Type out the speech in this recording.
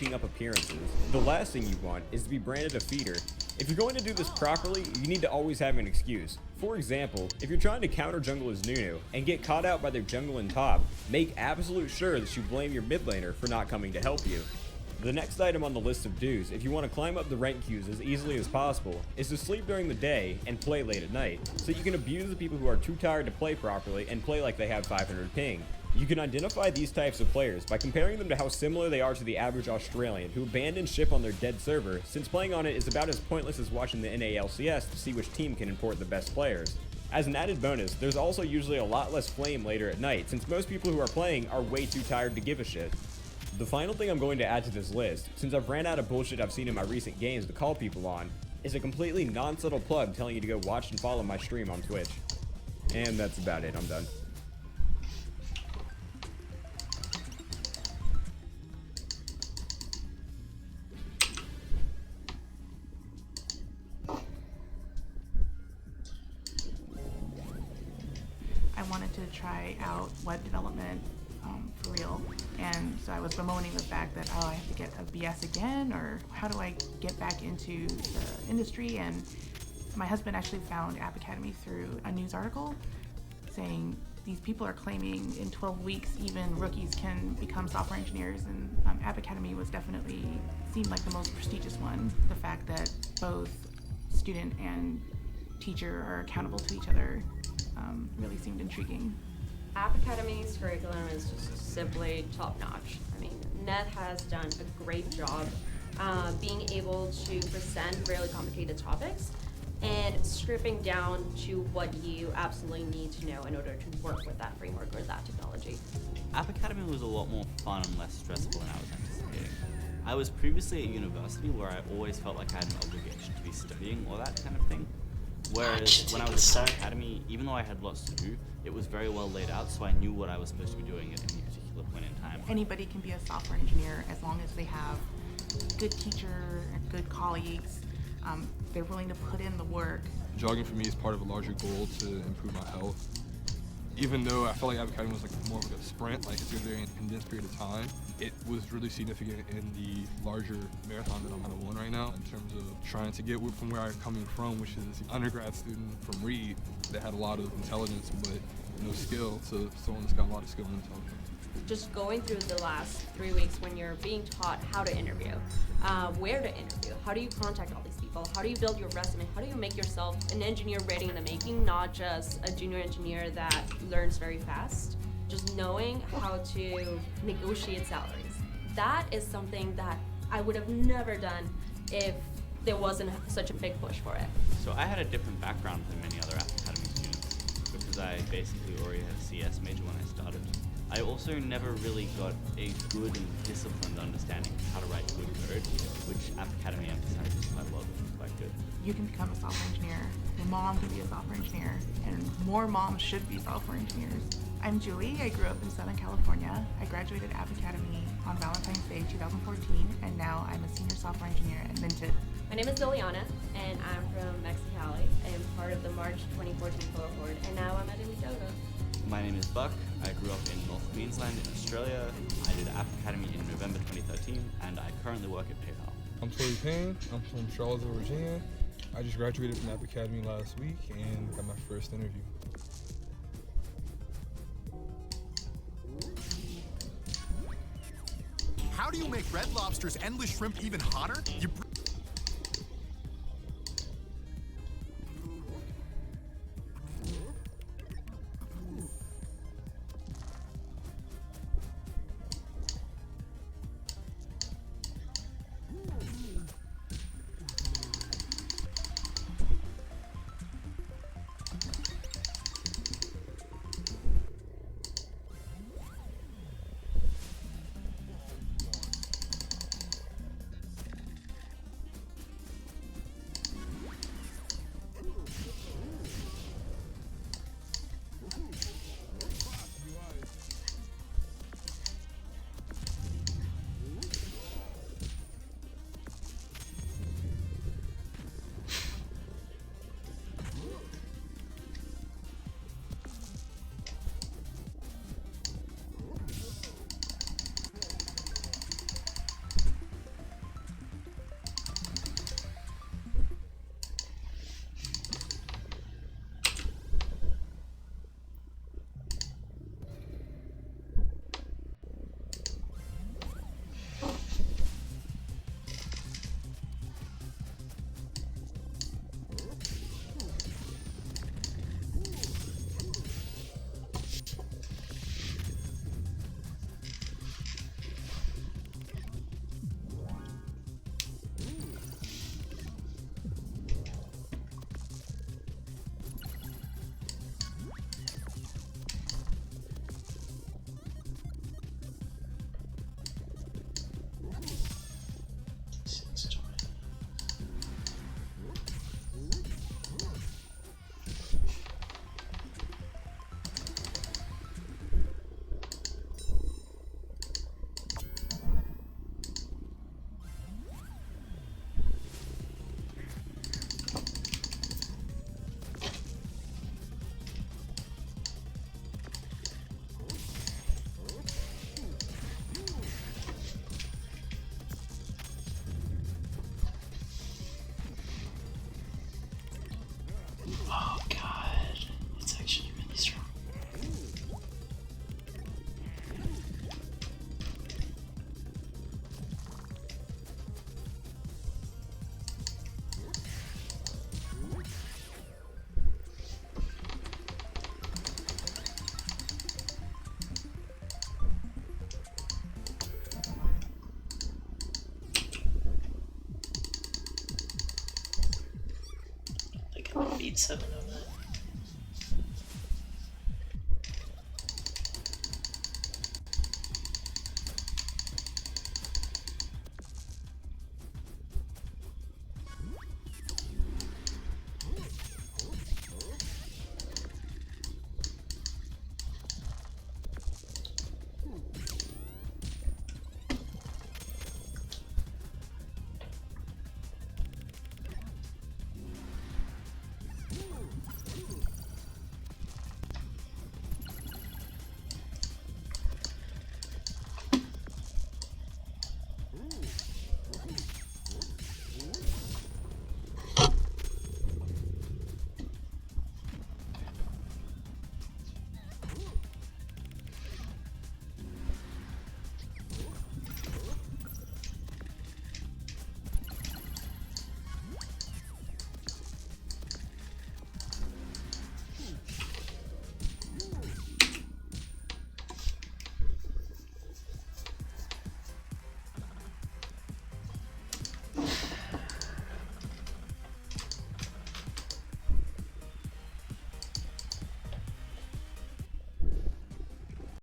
keeping up appearances. The last thing you want is to be branded a feeder. If you're going to do this properly, you need to always have an excuse. For example, if you're trying to counter jungle as Nunu and get caught out by their jungle in top, make absolute sure that you blame your mid laner for not coming to help you. The next item on the list of do's, if you want to climb up the rank queues as easily as possible, is to sleep during the day and play late at night, so you can abuse the people who are too tired to play properly and play like they have 500 ping. You can identify these types of players by comparing them to how similar they are to the average Australian who abandoned ship on their dead server, since playing on it is about as pointless as watching the NALCS to see which team can import the best players. As an added bonus, there's also usually a lot less flame later at night, since most people who are playing are way too tired to give a shit. The final thing I'm going to add to this list, since I've ran out of bullshit I've seen in my recent games to call people on, is a completely non-subtle plug telling you to go watch and follow my stream on Twitch. And that's about it, I'm done. I wanted to try out web development for real, and so I was bemoaning the fact that, oh, I have to get a BS again, or how do I get back into the industry? And my husband actually found App Academy through a news article saying these people are claiming in 12 weeks even rookies can become software engineers, and App Academy was definitely seemed like the most prestigious one. The fact that both student and teacher are accountable to each other really seemed intriguing. App Academy's curriculum is just simply top-notch. I mean, Ned has done a great job being able to present really complicated topics and stripping down to what you absolutely need to know in order to work with that framework or that technology. App Academy was a lot more fun and less stressful than I was anticipating. I was previously at university where I always felt like I had an obligation to be studying or that kind of thing. Whereas when I was at Academy, even though I had lots to do, it was very well laid out, so I knew what I was supposed to be doing at any particular point in time. Anybody can be a software engineer as long as they have good teacher and good colleagues. They're willing to put in the work. Jogging for me is part of a larger goal to improve my health. Even though I felt like App Academy was like more of like a sprint, like it's a very condensed period of time, it was really significant in the larger marathon that I'm on one right now in terms of trying to get from where I'm coming from, which is an undergrad student from Reed that had a lot of intelligence but no skill, to someone that's got a lot of skill and intelligence. Just going through the last 3 weeks when you're being taught how to interview, where to interview, how do you contact all these people, how do you build your resume, how do you make yourself an engineer ready in the making, not just a junior engineer that learns very fast. Just knowing how to negotiate salaries. That is something that I would have never done if there wasn't such a big push for it. So I had a different background than many other App Academy students because I basically already had a CS major when I started. I also never really got a good and disciplined understanding of how to write good code, which App Academy emphasizes quite a lot, which is quite good. You can become a software engineer, your mom can be a software engineer, and more moms should be software engineers. I'm Julie, I grew up in Southern California. I graduated App Academy on Valentine's Day 2014, and now I'm a senior software engineer at Minted. My name is Liliana, and I'm from Mexicali. I am part of the March 2014 cohort, and now I'm at Indiegogo. My name is Buck. I grew up in North Queensland in Australia. I did App Academy in November 2013, and I currently work at PayPal. I'm Tori Payne. I'm from Charlottesville, Virginia. I just graduated from App Academy last week and got my first interview. How do you make Red Lobster's endless shrimp even hotter? 7-0.